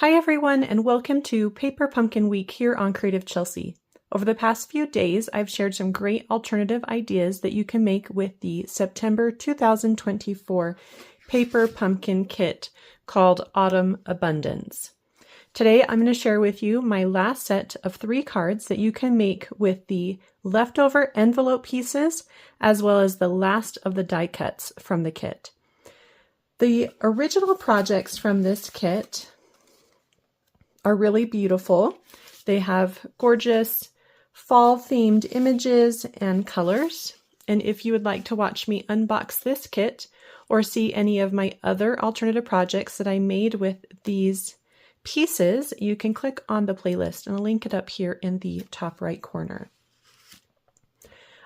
Hi everyone, and welcome to Paper Pumpkin Week here on Creative Chelsey. Over the past few days, I've shared some great alternative ideas that you can make with the September 2024 Paper Pumpkin Kit called Autumn Abundance. Today, I'm going to share with you my last set of 3 cards that you can make with the leftover envelope pieces, as well as the last of the die cuts from the kit. The original projects from this kit are really beautiful. They have gorgeous fall-themed images and colors. And if you would like to watch me unbox this kit or see any of my other alternative projects that I made with these pieces, you can click on the playlist and I'll link it up here in the top right corner.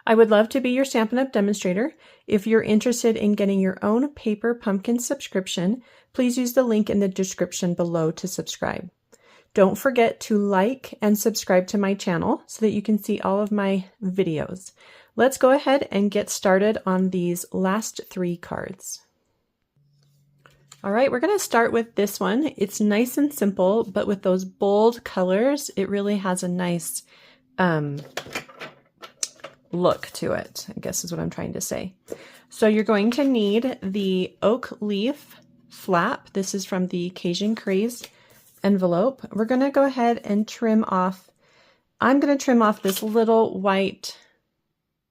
I would love to be your Stampin' Up! Demonstrator. If you're interested in getting your own Paper Pumpkin subscription, please use the link in the description below to subscribe. Don't forget to like and subscribe to my channel so that you can see all of my videos. Let's go ahead and get started on these last 3 cards. All right, we're going to start with this one. It's nice and simple, but with those bold colors, it really has a nice look to it, I guess is what I'm trying to say. So you're going to need the oak leaf flap. This is from the Cajun Craze envelope. We're going to go ahead and trim off. I'm going to trim off this little white.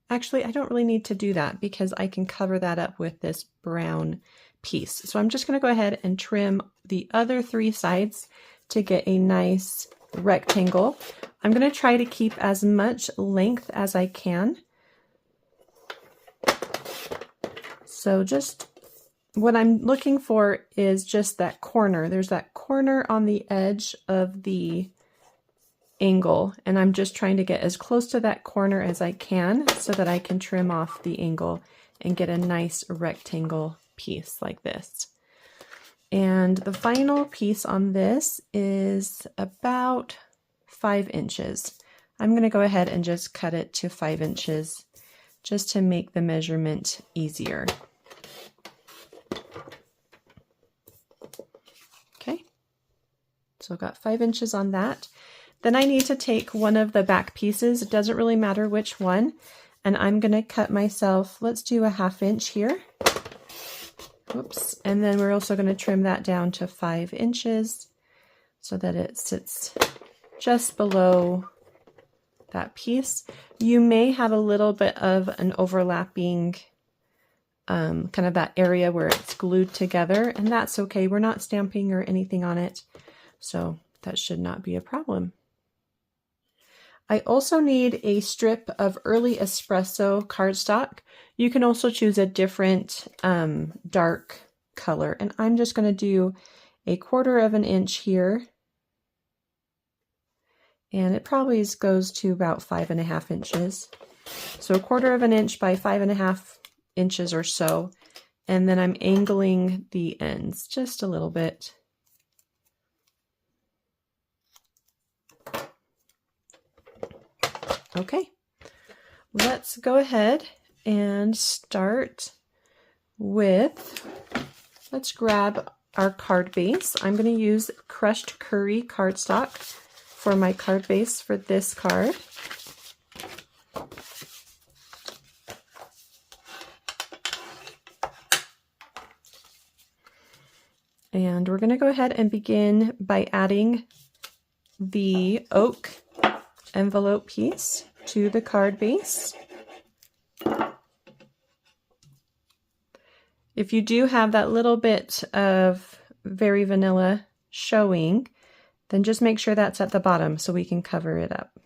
Actually, I don't really need to do that because I can cover that up with this brown piece. So I'm just going to go ahead and trim the other 3 sides to get a nice rectangle. I'm going to try to keep as much length as I can. So just what I'm looking for is just that corner. There's that corner on the edge of the angle, and I'm just trying to get as close to that corner as I can so that I can trim off the angle and get a nice rectangle piece like this. And the final piece on this is about 5 inches. I'm going to go ahead and just cut it to 5 inches just to make the measurement easier. So I've got 5 inches on that. Then I need to take one of the back pieces. It doesn't really matter which one. And I'm going to cut myself, let's do a 1/2 inch here. Oops. And then we're also going to trim that down to 5 inches so that it sits just below that piece. You may have a little bit of an overlapping kind of that area where it's glued together, and that's okay. We're not stamping or anything on it. So that should not be a problem. I also need a strip of early espresso cardstock. You can also choose a different dark color. And I'm just going to do 1/4 inch here. And it probably goes to about 5.5 inches. So 1/4 inch by 5.5 inches or so. And then I'm angling the ends just a little bit. Okay, let's go ahead and start with, let's grab our card base. I'm going to use crushed curry cardstock for my card base for this card. And we're going to go ahead and begin by adding the oak envelope piece to the card base. If you do have that little bit of very vanilla showing, then just make sure that's at the bottom so we can cover it up.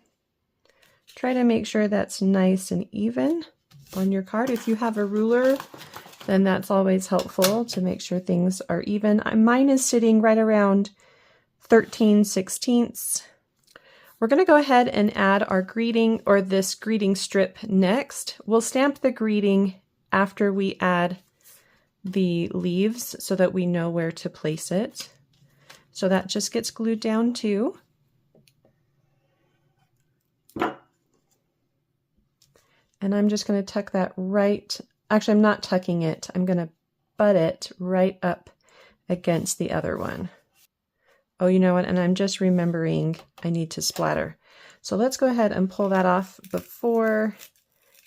Try to make sure that's nice and even on your card. If you have a ruler, then that's always helpful to make sure things are even. Mine is sitting right around 13/16. We're going to go ahead and add our greeting, or this greeting strip, next. We'll stamp the greeting after we add the leaves so that we know where to place it. So that just gets glued down too. And I'm just going to tuck that right, actually I'm not tucking it, I'm going to butt it right up against the other one. Oh, you know what? And I'm just remembering I need to splatter. So let's go ahead and pull that off before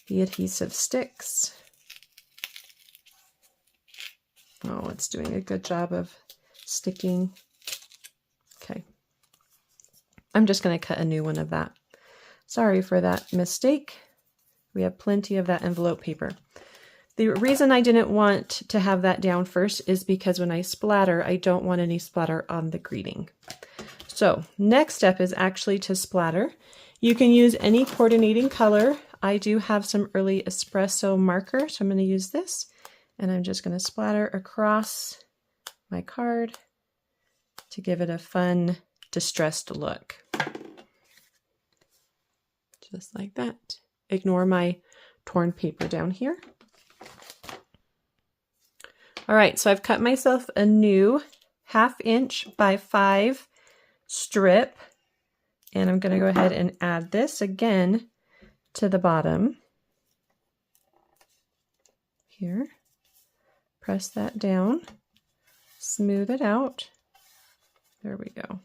the adhesive sticks. Oh, it's doing a good job of sticking. Okay. I'm just going to cut a new one of that. Sorry for that mistake. We have plenty of that envelope paper. The reason I didn't want to have that down first is because when I splatter, I don't want any splatter on the greeting. So next step is actually to splatter. You can use any coordinating color. I do have some early espresso marker, so I'm going to use this. And I'm just going to splatter across my card to give it a fun, distressed look. Just like that. Ignore my torn paper down here. All right, so I've cut myself a new 1/2 inch by 5 strip, and I'm going to go ahead and add this again to the bottom here. Press that down, smooth it out. There we go.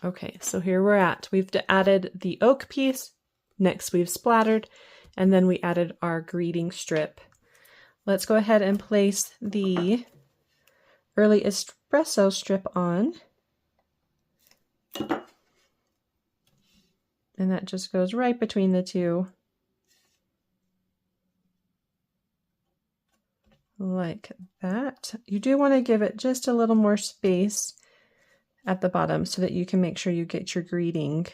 Okay, so here we're at. We've added the oak piece, next we've splattered, and then we added our greeting strip. Let's go ahead and place the early espresso strip on. And that just goes right between the two. Like that. You do want to give it just a little more space at the bottom so that you can make sure you get your greeting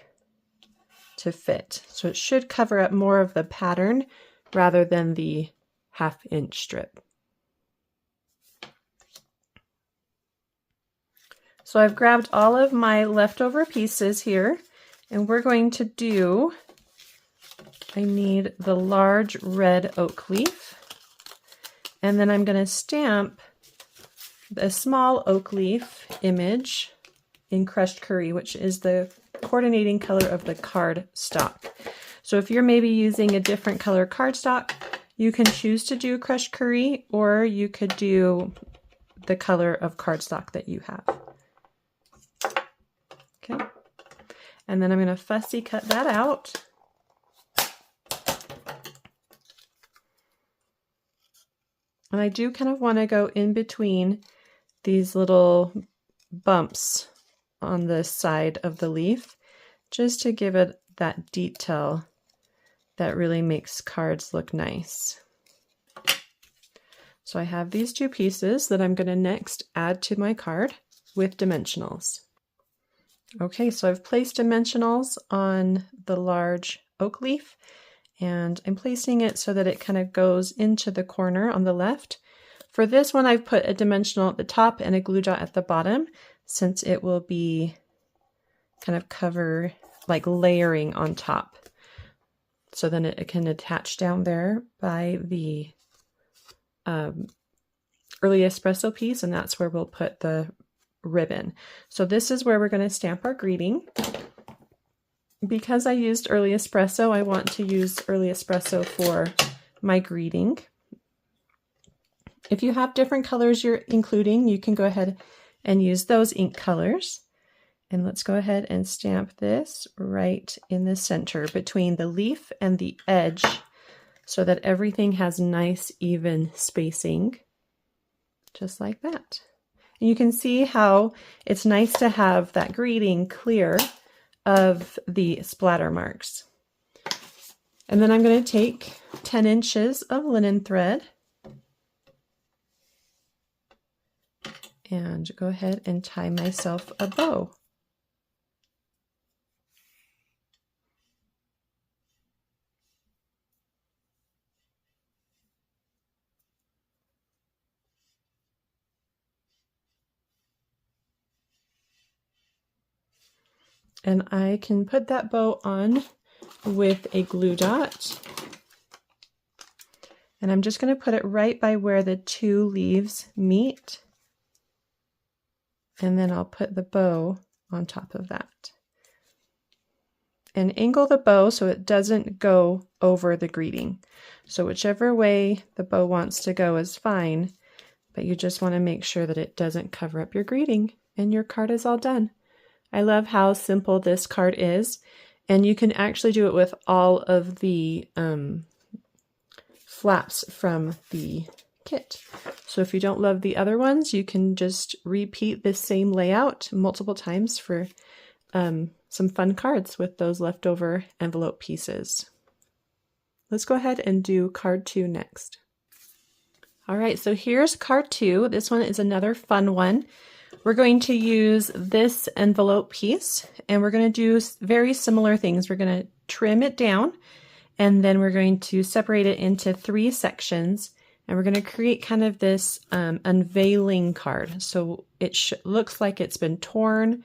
to fit. So it should cover up more of the pattern rather than the 1/2 inch strip. So I've grabbed all of my leftover pieces here, and we're going to do, I need the large red oak leaf, and then I'm going to stamp a small oak leaf image in crushed curry, which is the coordinating color of the card stock. So if you're maybe using a different color cardstock, you can choose to do crushed curry, or you could do the color of cardstock that you have. Okay, and then I'm going to fussy cut that out. And I do kind of want to go in between these little bumps on the side of the leaf, just to give it that detail that really makes cards look nice. So I have these two pieces that I'm going to next add to my card with dimensionals. Okay, so I've placed dimensionals on the large oak leaf, and I'm placing it so that it kind of goes into the corner on the left. For this one, I've put a dimensional at the top and a glue dot at the bottom, since it will be kind of cover, like layering on top. So then it can attach down there by the early espresso piece, and that's where we'll put the ribbon. So this is where we're going to stamp our greeting. Because I used early espresso, I want to use early espresso for my greeting. If you have different colors you're including, you can go ahead and use those ink colors. And let's go ahead and stamp this right in the center between the leaf and the edge so that everything has nice, even spacing, just like that. And you can see how it's nice to have that greeting clear of the splatter marks. And then I'm going to take 10 inches of linen thread and go ahead and tie myself a bow. And I can put that bow on with a glue dot. And I'm just going to put it right by where the two leaves meet. And then I'll put the bow on top of that. And angle the bow so it doesn't go over the greeting. So whichever way the bow wants to go is fine, but you just want to make sure that it doesn't cover up your greeting. And your card is all done. I love how simple this card is, and you can actually do it with all of the flaps from the kit. So if you don't love the other ones, you can just repeat this same layout multiple times for some fun cards with those leftover envelope pieces. Let's go ahead and do card 2 next. All right, so here's card 2. This one is another fun one. We're going to use this envelope piece, and we're going to do very similar things. We're going to trim it down, and then we're going to separate it into 3 sections, and we're going to create kind of this unveiling card. So it looks like it's been torn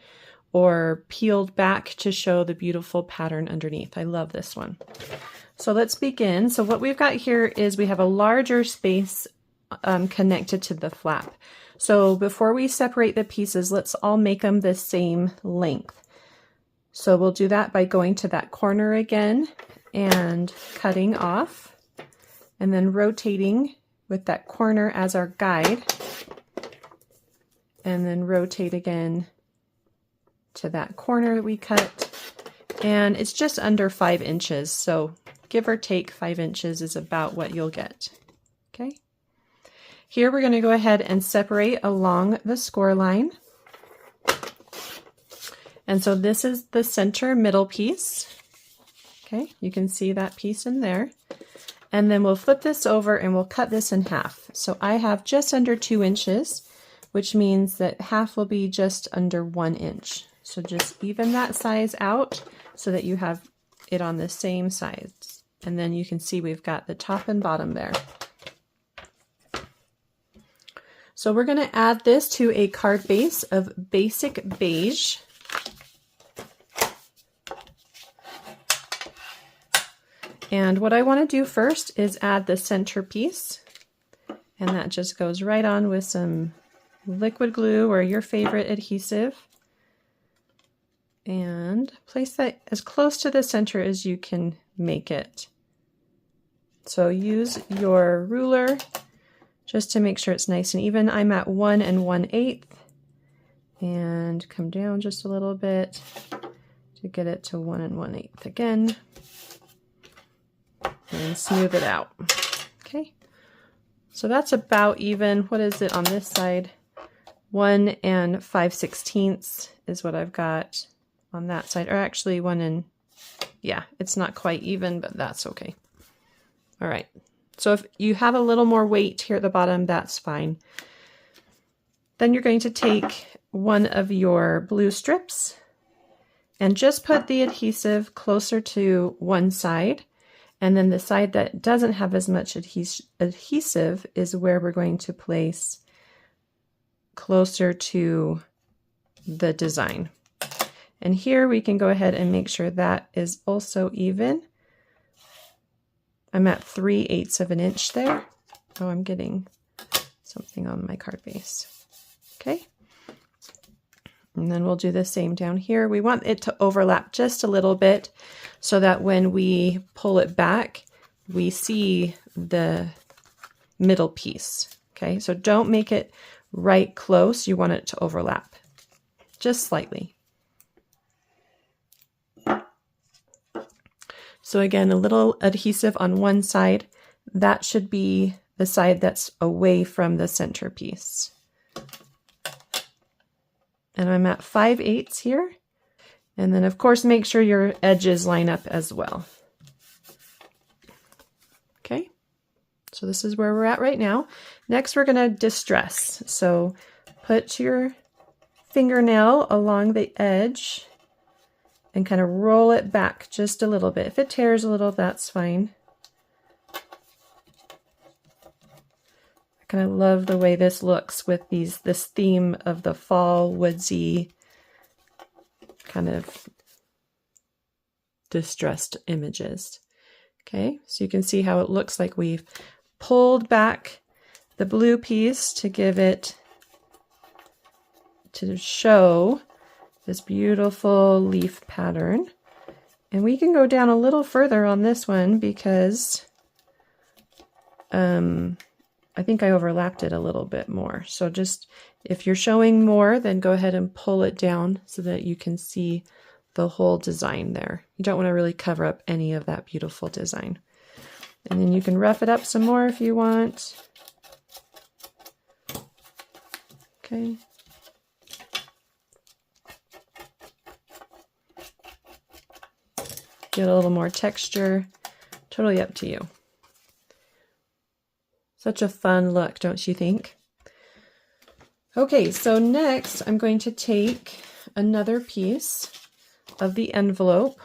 or peeled back to show the beautiful pattern underneath. I love this one. So let's begin. So what we've got here is we have a larger space connected to the flap. So before we separate the pieces, let's all make them the same length. So we'll do that by going to that corner again and cutting off, and then rotating with that corner as our guide, and then rotate again to that corner that we cut. And it's just under 5 inches, so give or take 5 inches is about what you'll get. Okay. Here we're going to go ahead and separate along the score line. And so this is the center middle piece. Okay, you can see that piece in there. And then we'll flip this over and we'll cut this in half. So I have just under 2 inches, which means that half will be just under 1 inch. So just even that size out so that you have it on the same sides. And then you can see we've got the top and bottom there. So we're going to add this to a card base of basic beige. And what I want to do first is add the center piece. And that just goes right on with some liquid glue or your favorite adhesive. And place that as close to the center as you can make it. So use your ruler just to make sure it's nice and even. I'm at 1 1/8 and come down just a little bit to get it to 1 1/8 again and smooth it out. Okay, so that's about even. What is it on this side? 1 5/16 is what I've got on that side, or actually 1 yeah, it's not quite even, but that's okay. All right. So if you have a little more weight here at the bottom, that's fine. Then you're going to take one of your blue strips and just put the adhesive closer to one side. And then the side that doesn't have as much adhesive is where we're going to place closer to the design. And here we can go ahead and make sure that is also even. I'm at 3/8 of an inch there. Oh, I'm getting something on my card base. Okay. And then we'll do the same down here. We want it to overlap just a little bit so that when we pull it back, we see the middle piece. Okay, so don't make it right close. You want it to overlap just slightly. So again, a little adhesive on one side. That should be the side that's away from the centerpiece. And I'm at 5/8 here. And then of course, make sure your edges line up as well. Okay, so this is where we're at right now. Next, we're gonna distress. So put your fingernail along the edge and kind of roll it back just a little bit. If it tears a little, that's fine. I kind of love the way this looks with this theme of the fall woodsy kind of distressed images. Okay, so you can see how it looks like we've pulled back the blue piece to give it, to show this beautiful leaf pattern. And we can go down a little further on this one because I think I overlapped it a little bit more. So just, if you're showing more, then go ahead and pull it down so that you can see the whole design there. You don't want to really cover up any of that beautiful design. And then you can rough it up some more if you want. Okay. Get a little more texture. Totally up to you. Such a fun look, don't you think? Okay, so next I'm going to take another piece of the envelope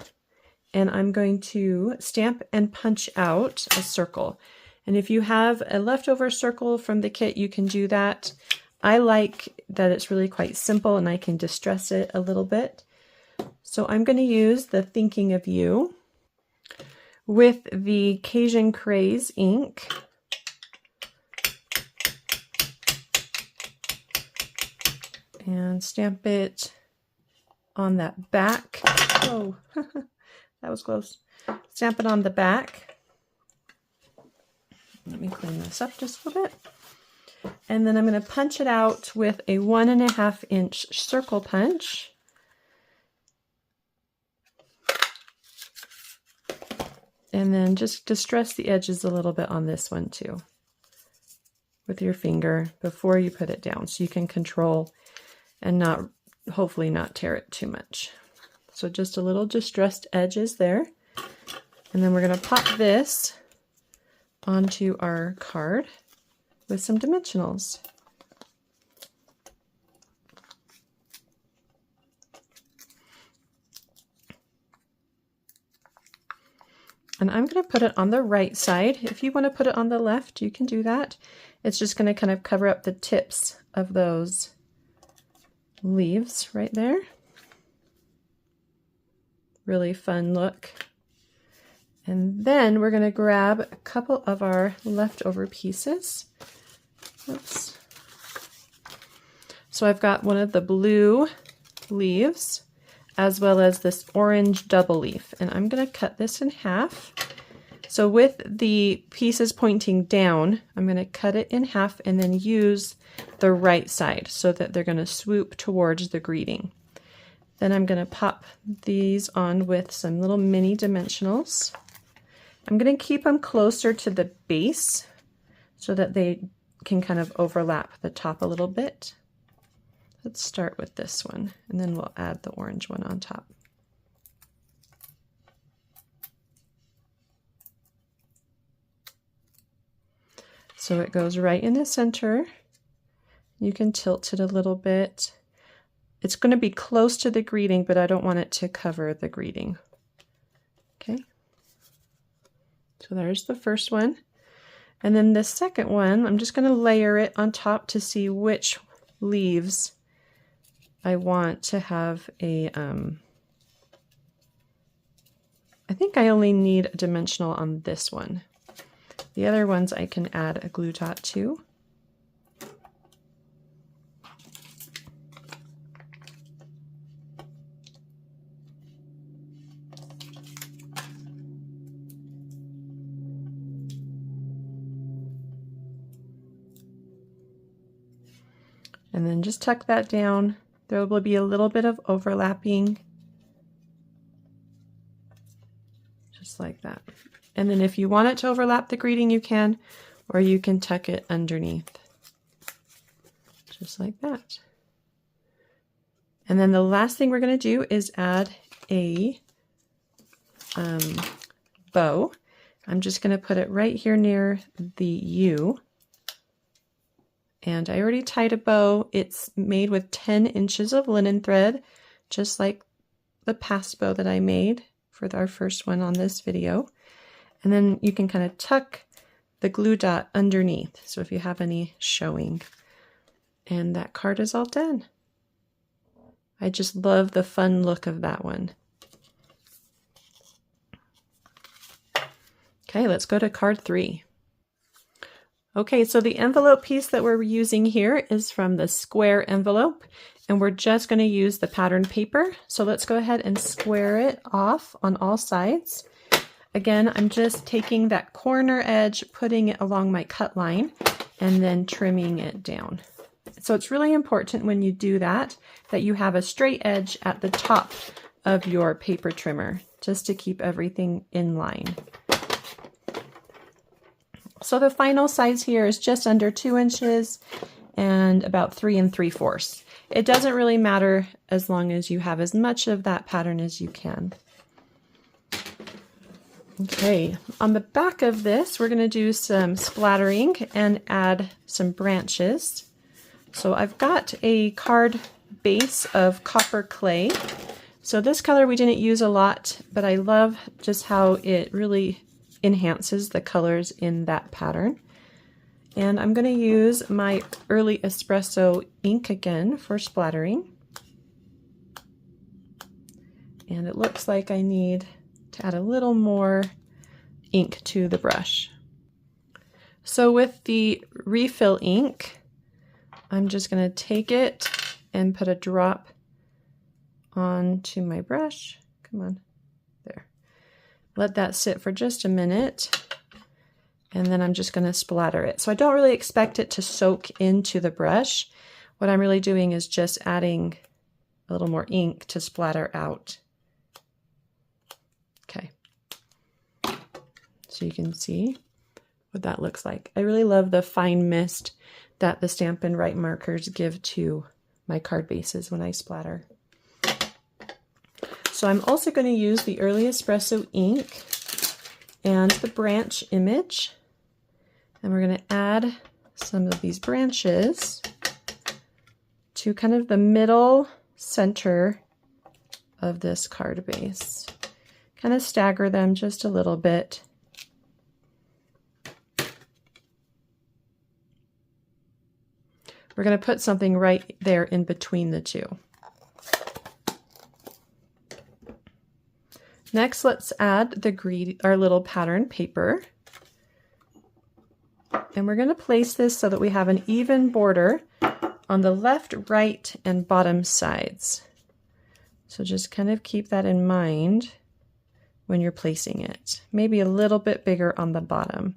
and I'm going to stamp and punch out a circle. And if you have a leftover circle from the kit, you can do that. I like that it's really quite simple and I can distress it a little bit. So I'm going to use the Thinking of You with the Cajun Craze ink. And stamp it on that back. Oh, that was close. Stamp it on the back. Let me clean this up just a little bit. And then I'm going to punch it out with a 1.5 inch circle punch. And then just distress the edges a little bit on this one too with your finger before you put it down so you can control and not, hopefully not tear it too much. So just a little distressed edges there. And then we're going to pop this onto our card with some dimensionals. And I'm going to put it on the right side. If you want to put it on the left, you can do that. It's just going to kind of cover up the tips of those leaves right there. Really fun look. And then we're going to grab a couple of our leftover pieces. Oops. So I've got one of the blue leaves as well as this orange double leaf, and I'm going to cut this in half. So with the pieces pointing down, I'm going to cut it in half and then use the right side so that they're going to swoop towards the greeting. Then I'm going to pop these on with some little mini dimensionals. I'm going to keep them closer to the base so that they can kind of overlap the top a little bit. Let's start with this one and then we'll add the orange one on top. So it goes right in the center. You can tilt it a little bit. It's going to be close to the greeting, but I don't want it to cover the greeting. Okay. So there's the first one. And then the second one, I'm just going to layer it on top to see which leaves I want to have a, I think I only need a dimensional on this one. The other ones I can add a glue dot to. And then just tuck that down. There will be a little bit of overlapping, just like that. And then if you want it to overlap the greeting, you can, or you can tuck it underneath, just like that. And then the last thing we're going to do is add a bow. I'm just going to put it right here near the U. And I already tied a bow. It's made with 10 inches of linen thread, just like the past bow that I made for our first one on this video. And then you can kind of tuck the glue dot underneath, so if you have any showing. And that card is all done. I just love the fun look of that one. Okay, let's go to card 3. Okay, so the envelope piece that we're using here is from the square envelope, and we're just going to use the pattern paper. So let's go ahead and square it off on all sides. Again, I'm just taking that corner edge, putting it along my cut line, and then trimming it down. So it's really important when you do that you have a straight edge at the top of your paper trimmer, just to keep everything in line. So the final size here is just under 2 inches and about 3 3/4. It doesn't really matter as long as you have as much of that pattern as you can. Okay, on the back of this, we're going to do some splattering and add some branches. So I've got a card base of copper clay. So this color we didn't use a lot, but I love just how it really enhances the colors in that pattern. And I'm going to use my Early Espresso ink again for splattering. And it looks like I need to add a little more ink to the brush. So with the refill ink, I'm just going to take it and put a drop onto my brush. Come on, there. Let that sit for just a minute, and then I'm just going to splatter it. So I don't really expect it to soak into the brush. What I'm really doing is just adding a little more ink to splatter out. Okay. So you can see what that looks like. I really love the fine mist that the Stampin' Up markers give to my card bases when I splatter. So I'm also going to use the Early Espresso ink and the branch image, and we're going to add some of these branches to kind of the middle center of this card base. Kind of stagger them just a little bit. We're going to put something right there in between the two. Next, let's add our little pattern paper. And we're going to place this so that we have an even border on the left, right, and bottom sides. So just kind of keep that in mind when you're placing it. Maybe a little bit bigger on the bottom,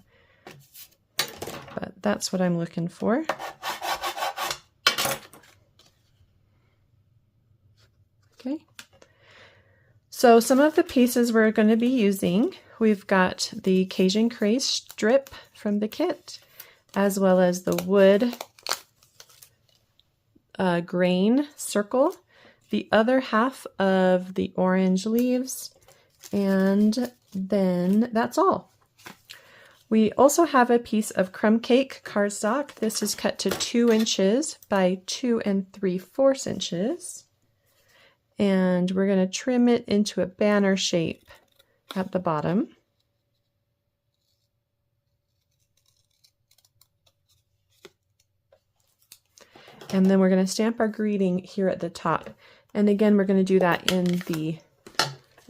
but that's what I'm looking for. Okay. So some of the pieces we're going to be using, we've got the Cajun Craze strip from the kit, as well as the wood grain circle, the other half of the orange leaves, and then that's all. We also have a piece of crumb cake cardstock. This is cut to 2 inches by 2 3/4 inches. And we're going to trim it into a banner shape at the bottom. And then we're going to stamp our greeting here at the top. And again, we're going to do that in the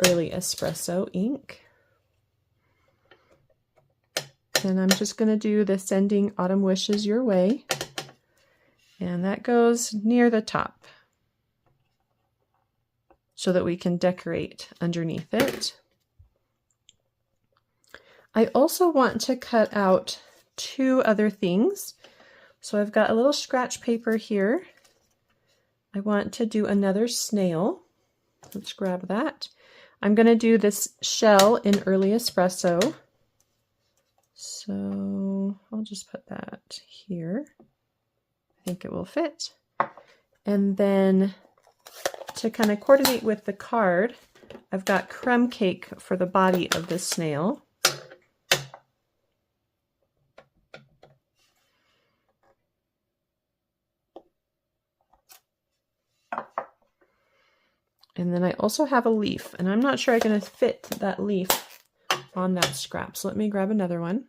Early Espresso ink. And I'm just going to do the Sending Autumn Wishes Your Way. And that goes near the top, so that we can decorate underneath it. I also want to cut out 2 other things. So I've got a little scratch paper here. I want to do another snail. Let's grab that. I'm going to do this shell in Early Espresso. So I'll just put that here. I think it will fit. And then to kind of coordinate with the card, I've got crumb cake for the body of the snail. And then I also have a leaf, and I'm not sure I'm going to fit that leaf on that scrap. So let me grab another one.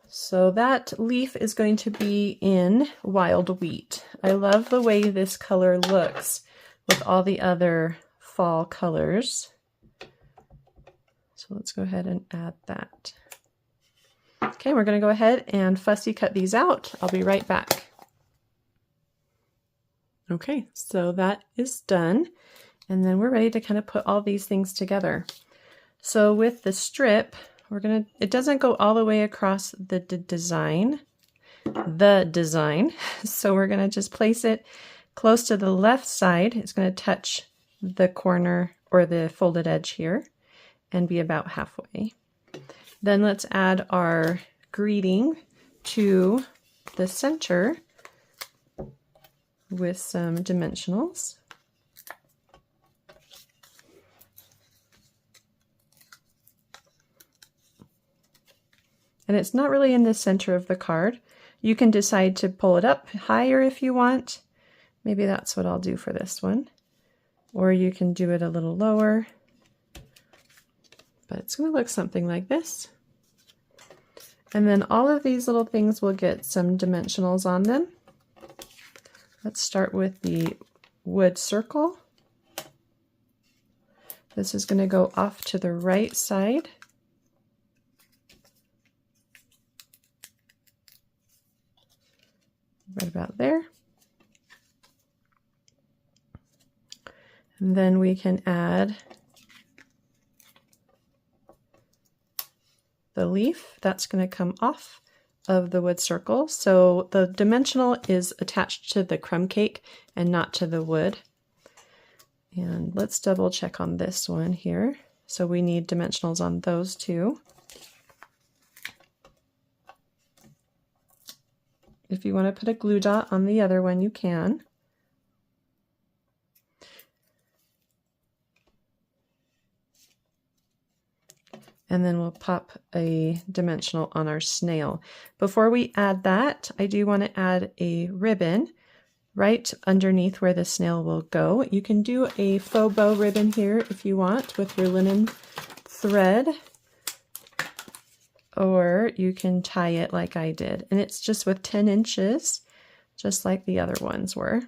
So that leaf is going to be in Wild Wheat. I love the way this color looks with all the other fall colors. So let's go ahead and add that. Okay, we're going to go ahead and fussy cut these out. I'll be right back. Okay, so that is done. And then we're ready to kind of put all these things together. So with the strip, it doesn't go all the way across the design, so we're gonna just place it close to the left side. It's gonna touch the corner or the folded edge here and be about halfway. Then let's add our greeting to the center with some dimensionals. And it's not really in the center of the card. You can decide to pull it up higher if you want. Maybe that's what I'll do for this one. Or you can do it a little lower. But it's going to look something like this. And then all of these little things will get some dimensionals on them. Let's start with the wood circle. This is going to go off to the right side. Right about there. And then we can add the leaf. That's going to come off of the wood circle. So the dimensional is attached to the crumb cake and not to the wood. And let's double check on this one here. So we need dimensionals on those two. If you want to put a glue dot on the other one, you can. And then we'll pop a dimensional on our snail. Before we add that, I do want to add a ribbon right underneath where the snail will go. You can do a faux bow ribbon here if you want with your linen thread, or you can tie it like I did. And it's just with 10 inches, just like the other ones were.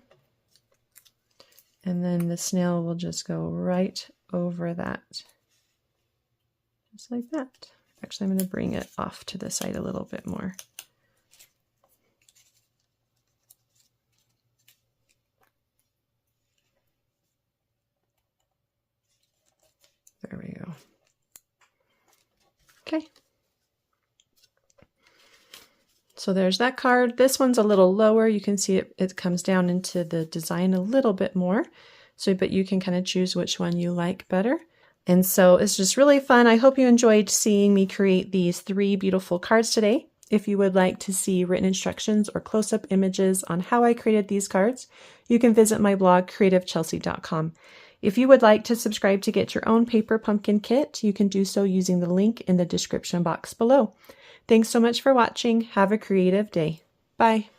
And then the snail will just go right over that. Just like that. Actually, I'm going to bring it off to the side a little bit more. There we go. Okay. So there's that card. This one's a little lower. You can see it comes down into the design a little bit more. So, but you can kind of choose which one you like better. And so it's just really fun. I hope you enjoyed seeing me create these 3 beautiful cards today. If you would like to see written instructions or close-up images on how I created these cards, you can visit my blog, creativechelsey.com. If you would like to subscribe to get your own paper pumpkin kit, you can do so using the link in the description box below. Thanks so much for watching. Have a creative day. Bye.